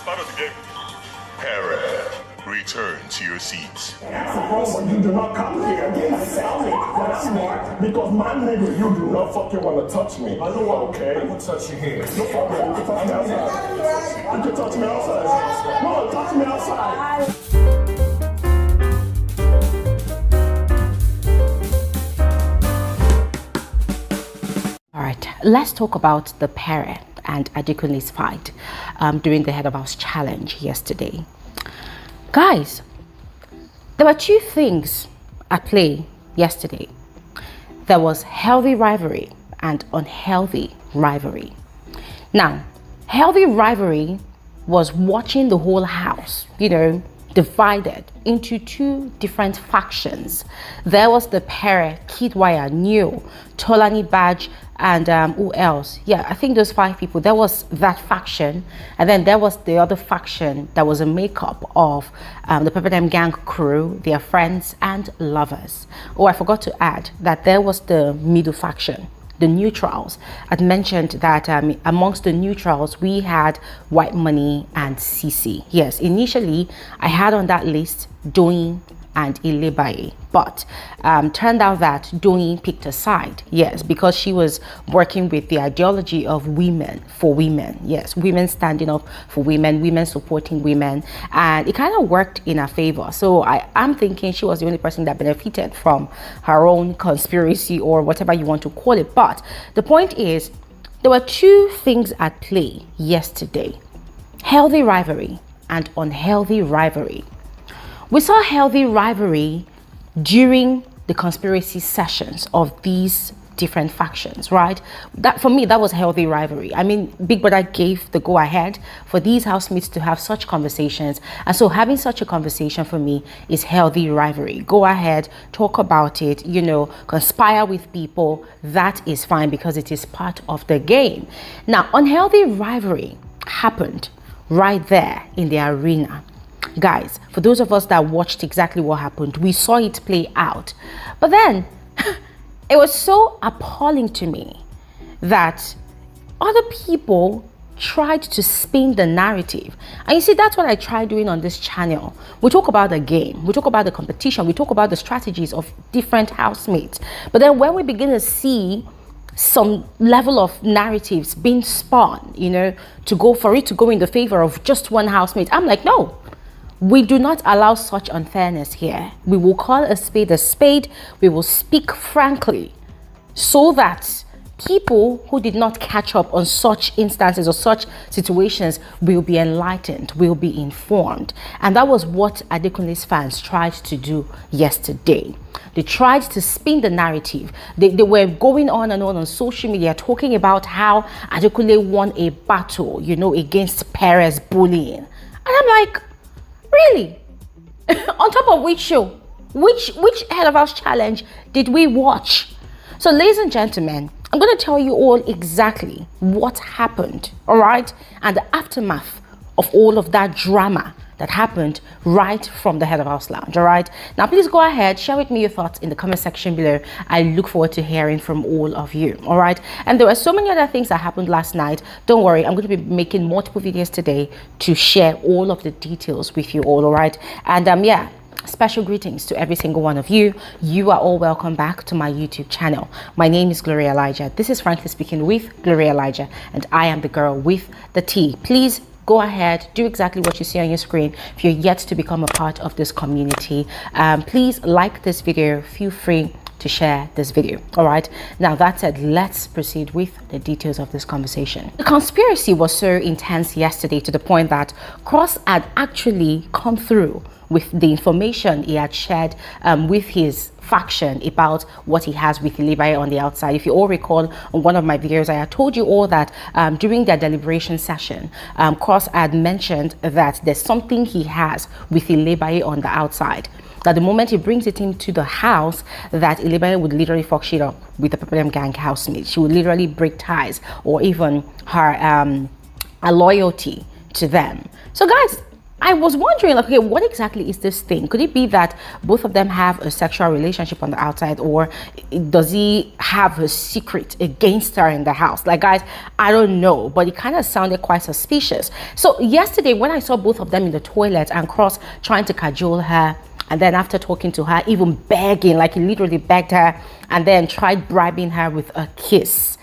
start us again. Pere, return to your seats. You do not come here and tell me that I'm smart because my nigga, you do not fucking want to touch me. I know what, okay? I will touch you here. No problem. You can touch me outside. You can touch me outside. No, touch me outside. All right, let's talk about the Pere and Adekunle's fight during the Head of House challenge yesterday. Guys, there were two things at play yesterday. There was healthy rivalry and unhealthy rivalry. Now, healthy rivalry was watching the whole house, divided into two different factions. There was the Pere, Kidwire, New, Tolani Badge, and who else? Yeah, I think those 5 people. There was that faction, and then there was the other faction that was a makeup of the Pepper Gang crew, their friends and lovers. Oh, I forgot to add that there was the middle faction, the neutrals. I'd mentioned that amongst the neutrals, we had White Money and CEECEE. Yes, initially I had on that list DOYIN and Bbnaija, but turned out that DOYIN picked a side. Yes, because she was working with the ideology of women for women. Yes, women standing up for women, women supporting women, and it kind of worked in her favor. So I'm thinking she was the only person that benefited from her own conspiracy or whatever you want to call it. But the point is, there were two things at play yesterday: healthy rivalry and unhealthy rivalry. We saw healthy rivalry during the conspiracy sessions of these different factions, right? That, for me, that was healthy rivalry. I mean, Big Brother gave the go-ahead for these housemates to have such conversations. And so having such a conversation for me is healthy rivalry. Go ahead, talk about it, conspire with people. That is fine because it is part of the game. Now, unhealthy rivalry happened right there in the arena. Guys, for those of us that watched exactly what happened, we saw it play out. But then it was so appalling to me that other people tried to spin the narrative. And you see, that's what I try doing on this channel. We talk about the game, we talk about the competition, we talk about the strategies of different housemates. But then when we begin to see some level of narratives being spun, to go in the favor of just one housemate, I'm like, no. We do not allow such unfairness here. We will call a spade a spade. We will speak frankly so that people who did not catch up on such instances or such situations will be enlightened, will be informed. And that was what Adekunle's fans tried to do yesterday. They tried to spin the narrative. They were going on and on social media talking about how Adekunle won a battle, against Pere's bullying. And I'm like, really? On top of which show? Which Head of House challenge did we watch? So, ladies and gentlemen, I'm going to tell you all exactly what happened, all right? And the aftermath of all of that drama that happened right from the Head of House lounge, all right? Now, please go ahead, share with me your thoughts in the comment section below. I look forward to hearing from all of you, all right? And there were so many other things that happened last night. Don't worry, I'm going to be making multiple videos today to share all of the details with you all right? And yeah, special greetings to every single one of you. You are all welcome back to my YouTube channel. My name is Gloria Elijah. This is Frankly Speaking with Gloria Elijah, and I am the girl with the T. Please go ahead, do exactly what you see on your screen. If you're yet to become a part of this community, please like this video. Feel free to share this video. All right, now that said, let's proceed with the details of this conversation. The conspiracy was so intense yesterday to the point that Cross had actually come through with the information he had shared with his faction about what he has with Bbnaija on the outside. If you all recall, on one of my videos, I had told you all that during their deliberation session, Cross had mentioned that there's something he has with Bbnaija on the outside. That the moment he brings it into the house, that Bbnaija would literally fuck shit up with the Pepper Gang housemates. She would literally break ties or even her loyalty to them. So guys, I was wondering, like, okay, what exactly is this thing? Could it be that both of them have a sexual relationship on the outside, or does he have a secret against her in the house? Like, guys, I don't know, but it kind of sounded quite suspicious. So yesterday, when I saw both of them in the toilet and Cross trying to cajole her, and then after talking to her, even begging, like he literally begged her, and then tried bribing her with a kiss.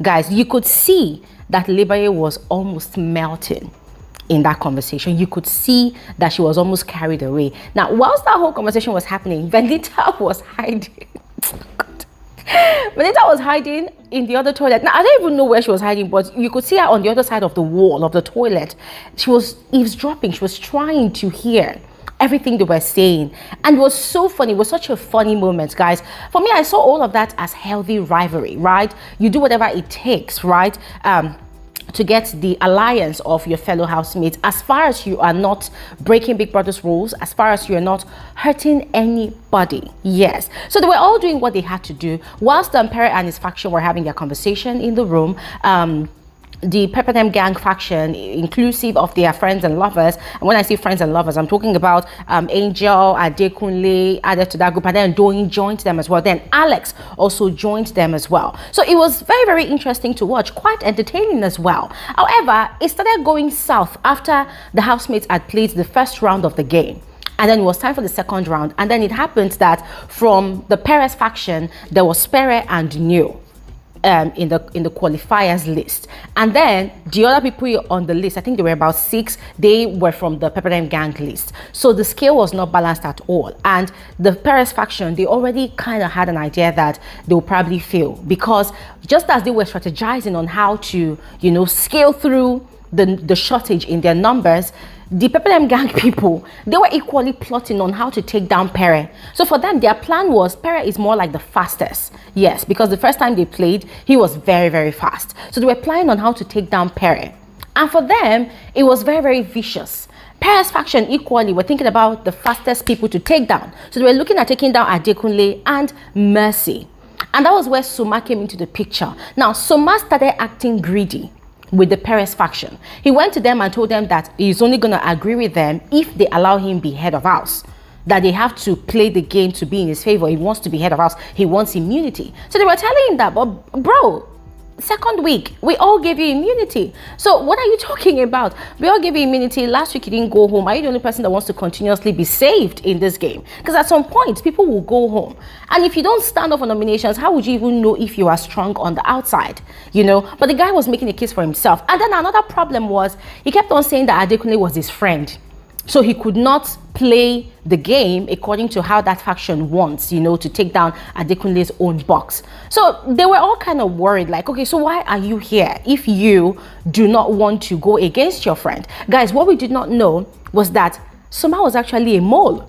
Guys, you could see that Bbnaija was almost melting in that conversation. You could see that she was almost carried away. Now, whilst that whole conversation was happening, Bnaija was hiding. Bnaija was hiding in the other toilet. Now, I don't even know where she was hiding, but you could see her on the other side of the wall of the toilet. She was eavesdropping. She was trying to hear everything they were saying, and it was so funny. It was such a funny moment, guys. For me, I saw all of that as healthy rivalry, right? You do whatever it takes, right, to get the alliance of your fellow housemates, as far as you are not breaking Big Brother's rules, as far as you are not hurting anybody. Yes, so they were all doing what they had to do whilst Pere and his faction were having their conversation in the room. The Pepper gang faction, inclusive of their friends and lovers. And when I say friends and lovers, I'm talking about Angel, Adekunle, added to that group, and then DOYIN joined them as well. Then Alex also joined them as well. So it was very, very interesting to watch, quite entertaining as well. However, it started going south after the housemates had played the first round of the game. And then it was time for the second round. And then it happened that from the Pere's faction, there was Pere and New. In the qualifiers list, and then the other people on the list, I think there were about 6, they were from the Pepper gang list. So the scale was not balanced at all, and the Perez faction, they already kind of had an idea that they will probably fail, because just as they were strategizing on how to, you know, scale through the shortage in their numbers, the Pepper gang people, they were equally plotting on how to take down Pere. So for them, their plan was, Pere is more like the fastest. Yes, because the first time they played, he was very, very fast. So they were planning on how to take down Pere. And for them, it was very, very vicious. Pere's faction equally were thinking about the fastest people to take down. So they were looking at taking down Adekunle and Mercy. And that was where Soma came into the picture. Now, Soma started acting greedy with the Perez faction. He went to them and told them that he's only going to agree with them if they allow him be head of house, that they have to play the game to be in his favor. He wants to be head of house. He wants immunity. So they were telling him that, but bro, second week, we all gave you immunity. So what are you talking about? We all gave you immunity. Last week you didn't go home. Are you the only person that wants to continuously be saved in this game? Because at some point, people will go home. And if you don't stand up for nominations, how would you even know if you are strong on the outside? You know? But the guy was making a case for himself. And then another problem was, he kept on saying that Adekunle was his friend. So he could not play the game according to how that faction wants, you know, to take down Adekunle's own box. So they were all kind of worried, like, okay, so why are you here if you do not want to go against your friend? Guys, what we did not know was that Soma was actually a mole.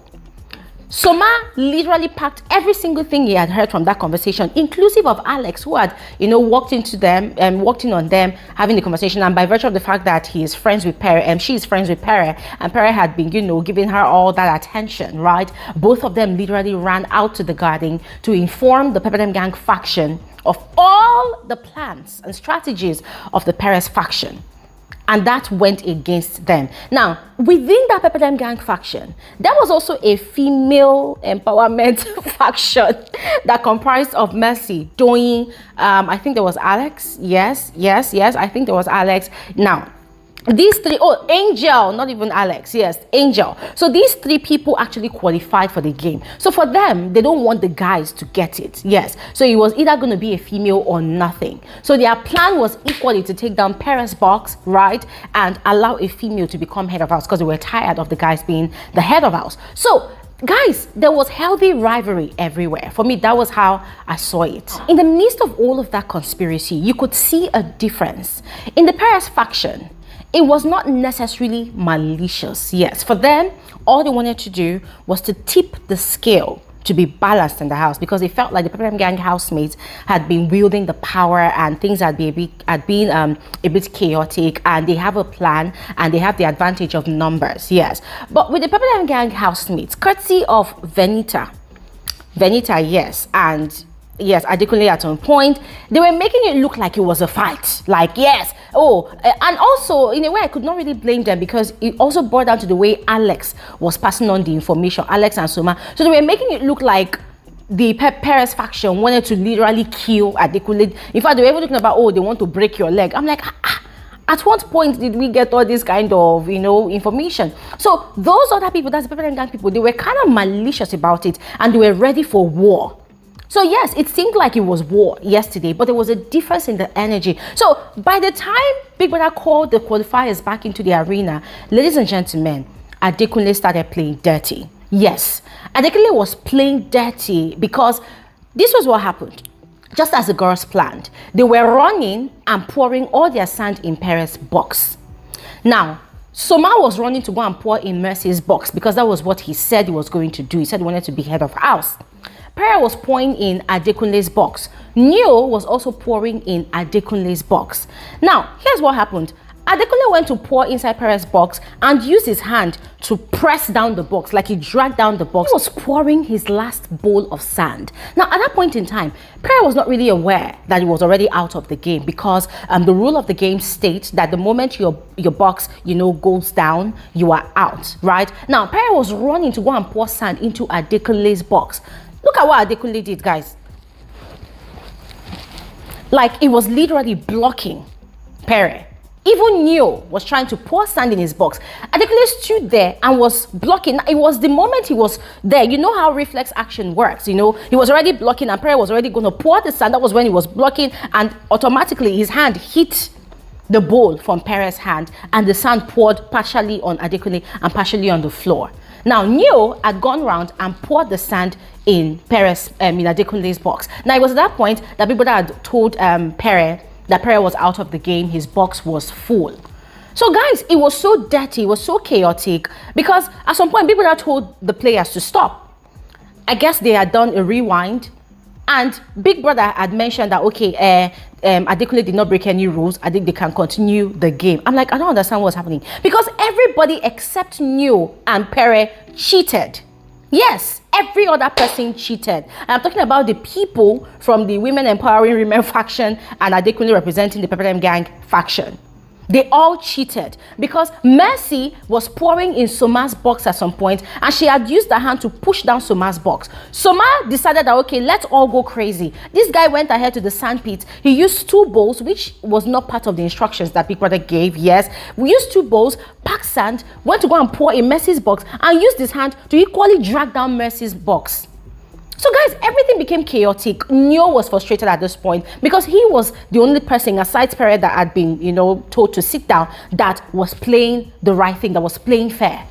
Soma literally packed every single thing he had heard from that conversation, inclusive of Alex, who had, you know, walked into them and walked in on them having the conversation. And by virtue of the fact that he is friends with Pere and she is friends with Pere, and Pere had been, you know, giving her all that attention, right? Both of them literally ran out to the garden to inform the Pepper gang faction of all the plans and strategies of the Perez faction. And that went against them. Now, within that Pepper gang faction, there was also a female empowerment faction that comprised of Mercy, DOYIN, I think there was Alex. Yes, I think there was Alex. Now, these three, oh, Angel, not even Alex, yes, Angel. So these 3 people actually qualified for the game. So for them, they don't want the guys to get it, yes. So it was either going to be a female or nothing. So their plan was equally to take down Perez box, right, and allow a female to become head of house, because they were tired of the guys being the head of house. So guys, there was healthy rivalry everywhere. For me, that was how I saw it. In the midst of all of that conspiracy, you could see a difference. In the Perez faction, it was not necessarily malicious. Yes, for them, all they wanted to do was to tip the scale to be balanced in the house, because they felt like the Pepper gang housemates had been wielding the power and things had been a bit chaotic, and they have a plan and they have the advantage of numbers. Yes, but with the Pepper gang housemates, courtesy of Bnaija, yes, and yes, Adekunle at some point, they were making it look like it was a fight. Like, yes, And also, in a way, I could not really blame them because it also boiled down to the way Alex was passing on the information, Alex and Soma. So they were making it look like the Pere's faction wanted to literally kill Adekunle. In fact, they were even talking about, they want to break your leg. I'm like, at what point did we get all this kind of, information? So those other people, that's the Pere Gang people, they were kind of malicious about it and they were ready for war. So yes, it seemed like it was war yesterday, but there was a difference in the energy. So by the time Big Brother called the qualifiers back into the arena, ladies and gentlemen, Adekunle started playing dirty. Yes, Adekunle was playing dirty because this was what happened. Just as the girls planned, they were running and pouring all their sand in Pere's box. Now, Soma was running to go and pour in Mercy's box because that was what he said he was going to do. He said he wanted to be head of house. Pere was pouring in Adekunle's box. Neo was also pouring in Adekunle's box. Now, here's what happened. Adekunle went to pour inside Pere's box and used his hand to press down the box, like he dragged down the box. He was pouring his last bowl of sand. Now, at that point in time, Pere was not really aware that he was already out of the game because the rule of the game states that the moment your box, goes down, you are out, right? Now, Pere was running to go and pour sand into Adekunle's box. Look at what Adekunle did, guys. Like, it was literally blocking Pere. Even Neo was trying to pour sand in his box. Adekunle stood there and was blocking. It was the moment he was there. You know how reflex action works, He was already blocking and Pere was already going to pour the sand. That was when he was blocking and automatically his hand hit the bowl from Pere's hand and the sand poured partially on Adekunle and partially on the floor. Now, Neo had gone round and poured the sand in Adekunle's box. Now, it was at that point that people had told Pere that Pere was out of the game, his box was full. So guys, it was so dirty, it was so chaotic because at some point people had told the players to stop. I guess they had done a rewind and Big Brother had mentioned that, Adekunle did not break any rules. I think they can continue the game. I'm like, I don't understand what's happening because everybody except Neo and Pere cheated. Yes, every other person cheated. And I'm talking about the people from the Women Empowering Women faction and Adekunle representing the Pere Gang faction. They all cheated because Mercy was pouring in Soma's box at some point and she had used her hand to push down Soma's box. Soma decided that, let's all go crazy. This guy went ahead to the sandpit. He used 2 bowls, which was not part of the instructions that Big Brother gave. Yes, we used 2 bowls, packed sand, went to go and pour in Mercy's box and used his hand to equally drag down Mercy's box. So guys, everything became chaotic. Neo was frustrated at this point because he was the only person aside Pere that had been, told to sit down that was playing the right thing, that was playing fair.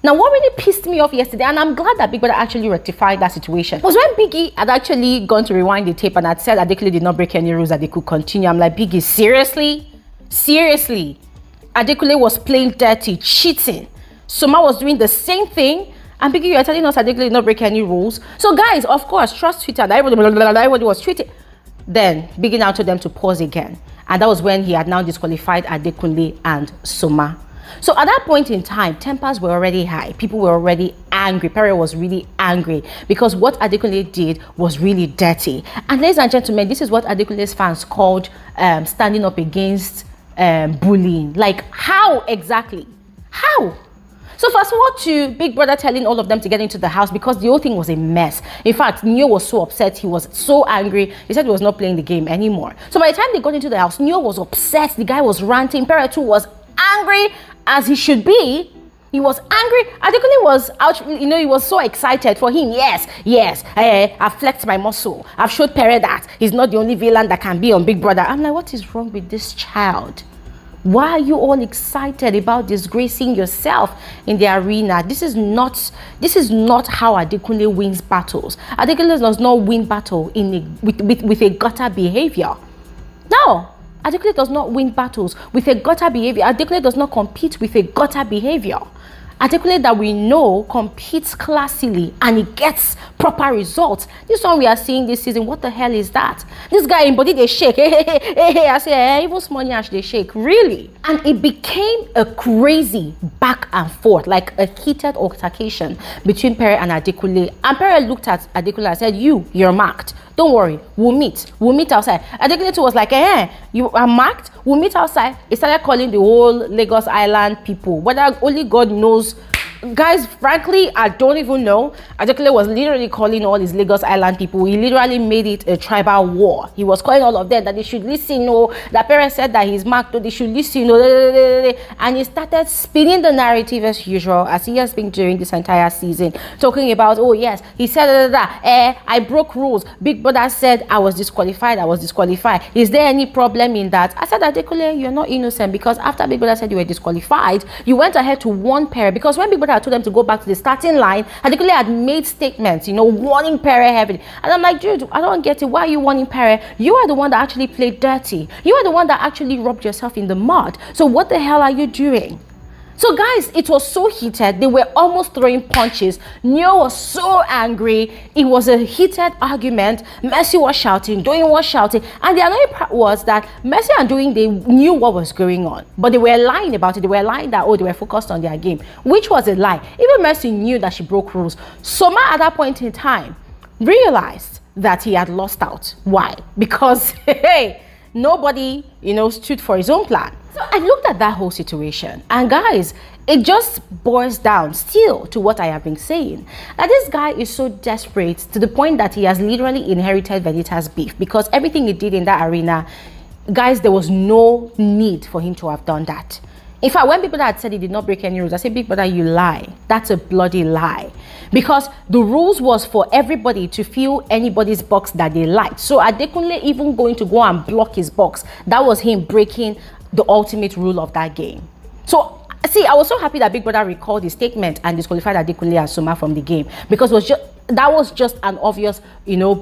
Now, what really pissed me off yesterday, and I'm glad that Big Brother actually rectified that situation, was when Biggie had actually gone to rewind the tape and had said Adekunle did not break any rules, that they could continue. I'm like, Biggie, seriously? Seriously? Adekunle was playing dirty, cheating. Soma was doing the same thing. And Biggie, you are telling us Adekunle did not break any rules. So guys, of course, trust Twitter. Everybody was tweeting. Then Biggie now told them to pause again. And that was when he had now disqualified Adekunle and Soma. So at that point in time, tempers were already high. People were already angry. Pere was really angry because what Adekunle did was really dirty. And ladies and gentlemen, this is what Adekunle's fans called standing up against bullying. Like, how exactly? How? So fast forward to Big Brother telling all of them to get into the house because the whole thing was a mess. In fact, Neo was so upset. He was so angry. He said he was not playing the game anymore. So by the time they got into the house, Neo was upset. The guy was ranting. Pere too was angry as he should be. He was angry. Adekunle was out, he was so excited for him. Yes, I've flexed my muscle. I've showed Pere that he's not the only villain that can be on Big Brother. I'm like, what is wrong with this child? Why are you all excited about disgracing yourself in the arena? This is not how Adekunle wins battles. Adekunle does not win battle with a gutter behavior. No, Adekunle does not win battles with a gutter behavior. Adekunle does not compete with a gutter behavior. Adekunle that we know competes classily and he gets proper results. This one we are seeing this season, what the hell is that? This guy in body, they shake. Hey. I say, even small ash, they shake. Really? And it became a crazy back and forth, like a heated altercation between Pere and Adekunle. And Pere looked at Adekunle and said, you're marked. don't worry, we'll meet outside. Adekunle was like, you are marked, we'll meet outside. He started calling the whole Lagos Island people, whether only God knows. Guys, frankly, I don't even know. Adekunle was literally calling all his Lagos Island people. He literally made it a tribal war. He was calling all of them that they should listen, that Pere said that he's marked, they should listen, and he started spinning the narrative as usual, as he has been doing this entire season, talking about, oh yes, he said I broke rules. Big Brother said I was disqualified. Is there any problem in that? I said, Adekunle, you're not innocent, because after Big Brother said you were disqualified, you went ahead to warn Pere, because when Big Brother had told them to go back to the starting line, Adekunle had made statements, warning Pere heavily. And I'm like, dude, I don't get it. Why are you warning Pere? You are the one that actually played dirty. You are the one that actually rubbed yourself in the mud. So what the hell are you doing? So guys, it was so heated. They were almost throwing punches. Neo was so angry. It was a heated argument. Mercy was shouting, Doyin was shouting. And the annoying part was that Mercy and Doyin, they knew what was going on, but they were lying about it. They were lying that, they were focused on their game, which was a lie. Even Mercy knew that she broke rules. Soma at that point in time realized that he had lost out. Why? Because, hey, nobody, stood for his own plan. So I looked at that whole situation, and guys, it just boils down still to what I have been saying, that this guy is so desperate to the point that he has literally inherited Venita's beef, because everything he did in that arena, guys, there was no need for him to have done that. In fact, when people had said he did not break any rules, I said, Big Brother, you lie. That's a bloody lie. Because the rules was for everybody to fill anybody's box that they liked. So Adekunle even going to go and block his box, that was him breaking the ultimate rule of that game. So, see, I was so happy that Big Brother recalled his statement and disqualified Adekunle and Soma from the game, because that was just an obvious,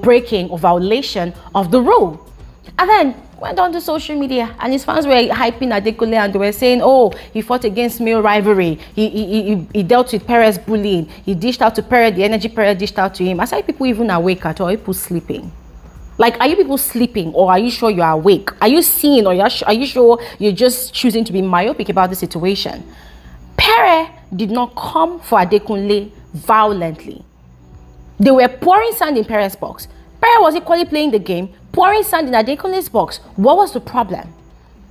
breaking or violation of the rule. And then went on to social media, and his fans were hyping Adekunle, and they were saying, oh, he fought against male rivalry, he dealt with Pere's bullying, he dished out to Pere the energy Pere dished out to him. I said, people even awake at all? Are you people sleeping? Like, are you people sleeping, or are you sure you're awake? Are you seeing, or are you sure you're just choosing to be myopic about the situation? Pere did not come for Adekunle violently. They were pouring sand in Pere's box. Pere was equally playing the game, pouring sand in Adekunle's box. What was the problem?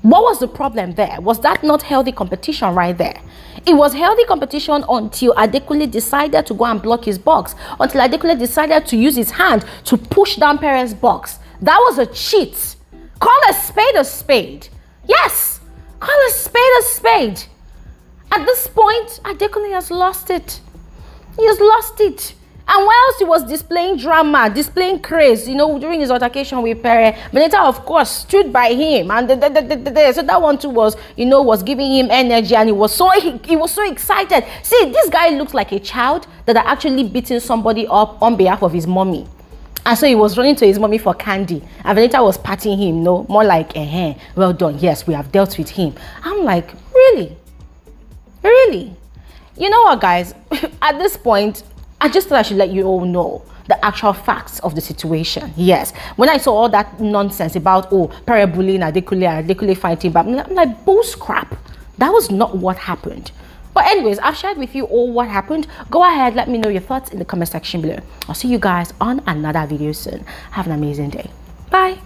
What was the problem there? Was that not healthy competition right there? It was healthy competition until Adekunle decided to go and block his box, until Adekunle decided to use his hand to push down Pere's box. That was a cheat. Call a spade a spade. Yes, call a spade a spade. At this point, Adekunle has lost it. He has lost it. And whilst he was displaying drama, displaying craze, during his altercation with Pere, Bnaija, of course, stood by him, and so that one too was, was giving him energy, and he was so excited. See, this guy looks like a child that are actually beating somebody up on behalf of his mommy. And so he was running to his mommy for candy, and Bnaija was patting him, more like, well done, yes, we have dealt with him. I'm like, really? Really? You know what, guys? At this point, I just thought I should let you all know the actual facts of the situation. Yes, when I saw all that nonsense about, Pere bullying Adekunle fighting back, I'm like, bull's crap. That was not what happened. But anyways, I've shared with you all what happened. Go ahead, let me know your thoughts in the comment section below. I'll see you guys on another video soon. Have an amazing day. Bye.